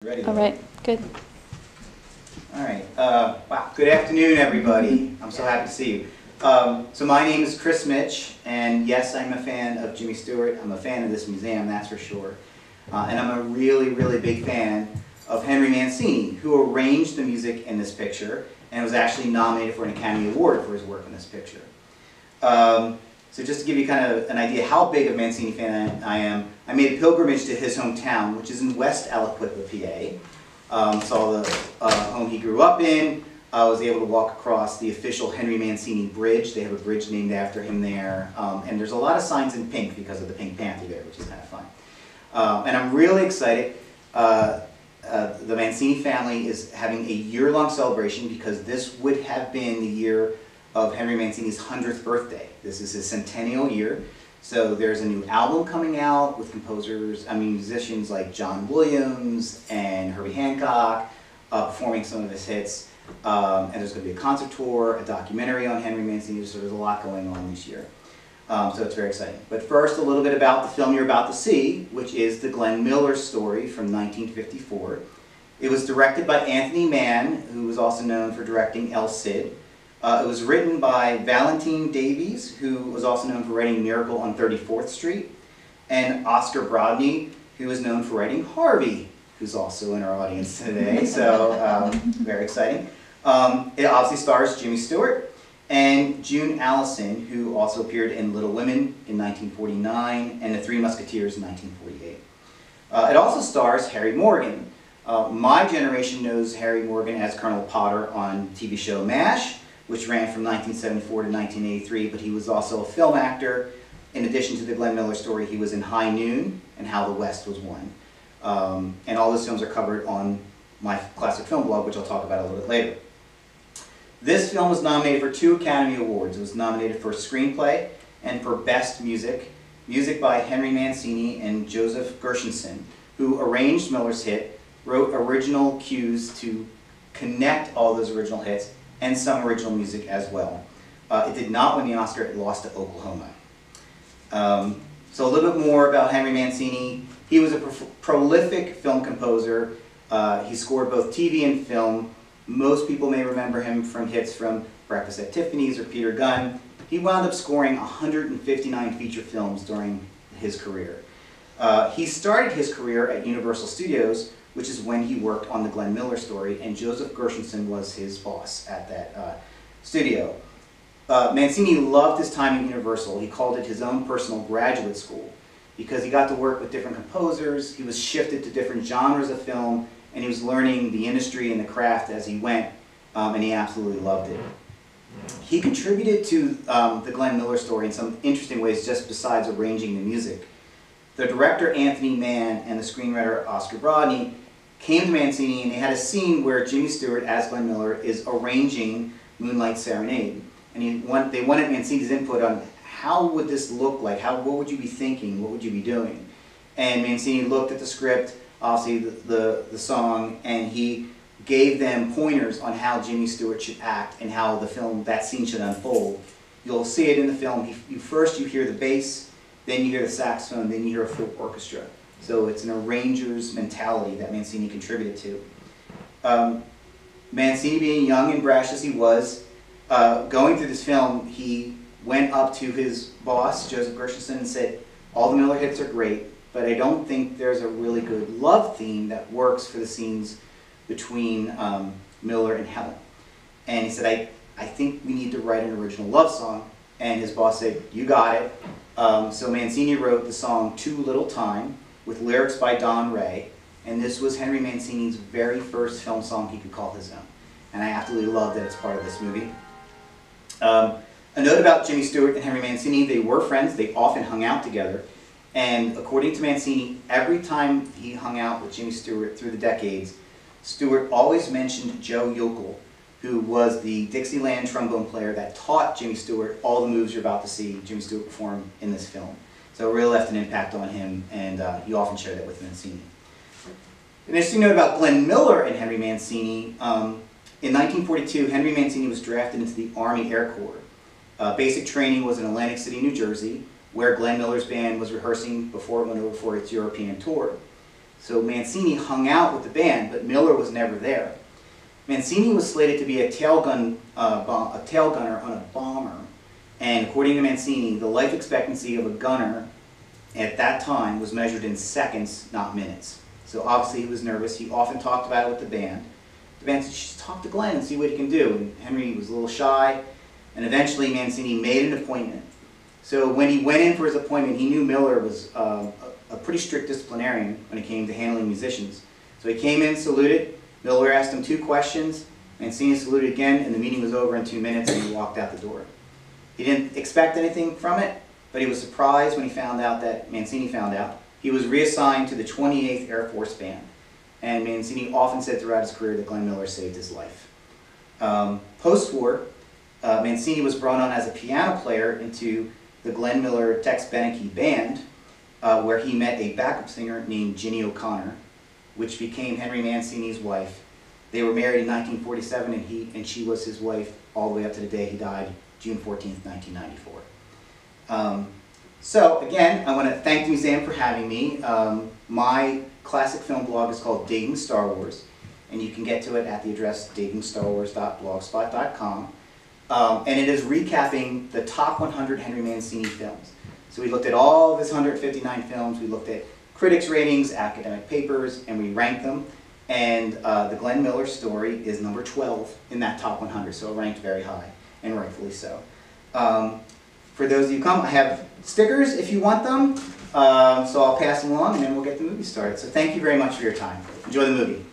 Ready? All right, good. All right. Wow. Good afternoon, everybody. I'm so happy to see you. So my name is Chris Mitch, and yes, I'm a fan of Jimmy Stewart. I'm a fan of this museum, that's for sure. And I'm a really, really big fan of Henry Mancini, who arranged the music in this picture and was actually nominated for an Academy Award for his work in this picture. So just to give you kind of an idea how big of a Mancini fan I am, I made a pilgrimage to his hometown, which is in West Aliquippa, PA. Saw the home he grew up in. I was able to walk across the official Henry Mancini Bridge. They have a bridge named after him there. And there's a lot of signs in pink because of the Pink Panther there, which is kind of fun. And I'm really excited. The Mancini family is having a year-long celebration because this would have been the year of Henry Mancini's 100th birthday. This is his centennial year. So there's a new album coming out with musicians like John Williams and Herbie Hancock performing some of his hits. And there's going to be a concert tour, a documentary on Henry Mancini, so there's a lot going on this year. So it's very exciting. But first, a little bit about the film you're about to see, which is the Glenn Miller story from 1954. It was directed by Anthony Mann, who was also known for directing El Cid. It was written by Valentine Davies, who was also known for writing Miracle on 34th Street, and Oscar Brodney, who was known for writing Harvey, who's also in our audience today, so very exciting. It obviously stars Jimmy Stewart and June Allison, who also appeared in Little Women in 1949 and The Three Musketeers in 1948. It also stars Harry Morgan. My generation knows Harry Morgan as Colonel Potter on the TV show MASH, which ran from 1974 to 1983, but he was also a film actor. In addition to the Glenn Miller story, he was in High Noon and How the West Was Won. And all those films are covered on my classic film blog, which I'll talk about a little bit later. This film was nominated for 2 Academy Awards. It was nominated for Screenplay and for Best Music, music by Henry Mancini and Joseph Gershenson, who arranged Miller's hit, wrote original cues to connect all those original hits, and some original music as well. It did not win the Oscar, it lost to Oklahoma. So a little bit more about Henry Mancini. He was a prolific film composer. He scored both TV and film. Most people may remember him from hits from Breakfast at Tiffany's or Peter Gunn. He wound up scoring 159 feature films during his career. He started his career at Universal Studios, which is when he worked on the Glenn Miller story, and Joseph Gershenson was his boss at that studio. Mancini loved his time at Universal. He called it his own personal graduate school because he got to work with different composers, he was shifted to different genres of film, and he was learning the industry and the craft as he went, and he absolutely loved it. He contributed to the Glenn Miller story in some interesting ways just besides arranging the music. The director, Anthony Mann, and the screenwriter, Oscar Brodney, came to Mancini and they had a scene where Jimmy Stewart, as Glenn Miller, is arranging Moonlight Serenade. And they wanted Mancini's input on how would this look like, what would you be thinking, what would you be doing? And Mancini looked at the script, obviously the song, and he gave them pointers on how Jimmy Stewart should act and how that scene should unfold. You'll see it in the film. First you hear the bass, then you hear the saxophone, then you hear a full orchestra. So it's an arranger's mentality that Mancini contributed to. Mancini, being young and brash as he was, going through this film, he went up to his boss, Joseph Gershenson, and said, all the Miller hits are great, but I don't think there's a really good love theme that works for the scenes between Miller and Helen. And he said, I think we need to write an original love song. And his boss said, you got it. So Mancini wrote the song Too Little Time with lyrics by Don Ray, and this was Henry Mancini's very first film song he could call his own. And I absolutely love that it's part of this movie. A note about Jimmy Stewart and Henry Mancini, they were friends, they often hung out together, and according to Mancini, every time he hung out with Jimmy Stewart through the decades, Stewart always mentioned Joe Yokel, who was the Dixieland trombone player that taught Jimmy Stewart all the moves you're about to see Jimmy Stewart perform in this film. So it really left an impact on him, and he often shared that with Mancini. An interesting note about Glenn Miller and Henry Mancini, in 1942, Henry Mancini was drafted into the Army Air Corps. Basic training was in Atlantic City, New Jersey, where Glenn Miller's band was rehearsing before it went over for its European tour. So Mancini hung out with the band, but Miller was never there. Mancini was slated to be a tail gunner on a bomber, and according to Mancini, the life expectancy of a gunner at that time was measured in seconds, not minutes. So obviously he was nervous. He often talked about it with the band. The band said, just talk to Glenn and see what he can do. And Henry was a little shy, and eventually Mancini made an appointment. So when he went in for his appointment, he knew Miller was a pretty strict disciplinarian when it came to handling musicians. So he came in, saluted. Miller asked him 2 questions. Mancini saluted again, and the meeting was over in 2 minutes, and he walked out the door. He didn't expect anything from it, but he was surprised when he found out that Mancini found out. He was reassigned to the 28th Air Force Band, and Mancini often said throughout his career that Glenn Miller saved his life. Post-war, Mancini was brought on as a piano player into the Glenn Miller Tex Beneke Band, where he met a backup singer named Ginny O'Connor, which became Henry Mancini's wife. They were married in 1947, and she was his wife all the way up to the day he died, June 14th, 1994. So again, I want to thank the museum for having me. My classic film blog is called Digging Star Wars, and you can get to it at the address diggingstarwars.blogspot.com. And it is recapping the top 100 Henry Mancini films. So we looked at all of his 159 films, we looked at critics' ratings, academic papers, and we ranked them. And the Glenn Miller story is number 12 in that top 100, so it ranked very high, and rightfully so. For those of you who come, I have stickers if you want them, so I'll pass them along and then we'll get the movie started. So thank you very much for your time. Enjoy the movie.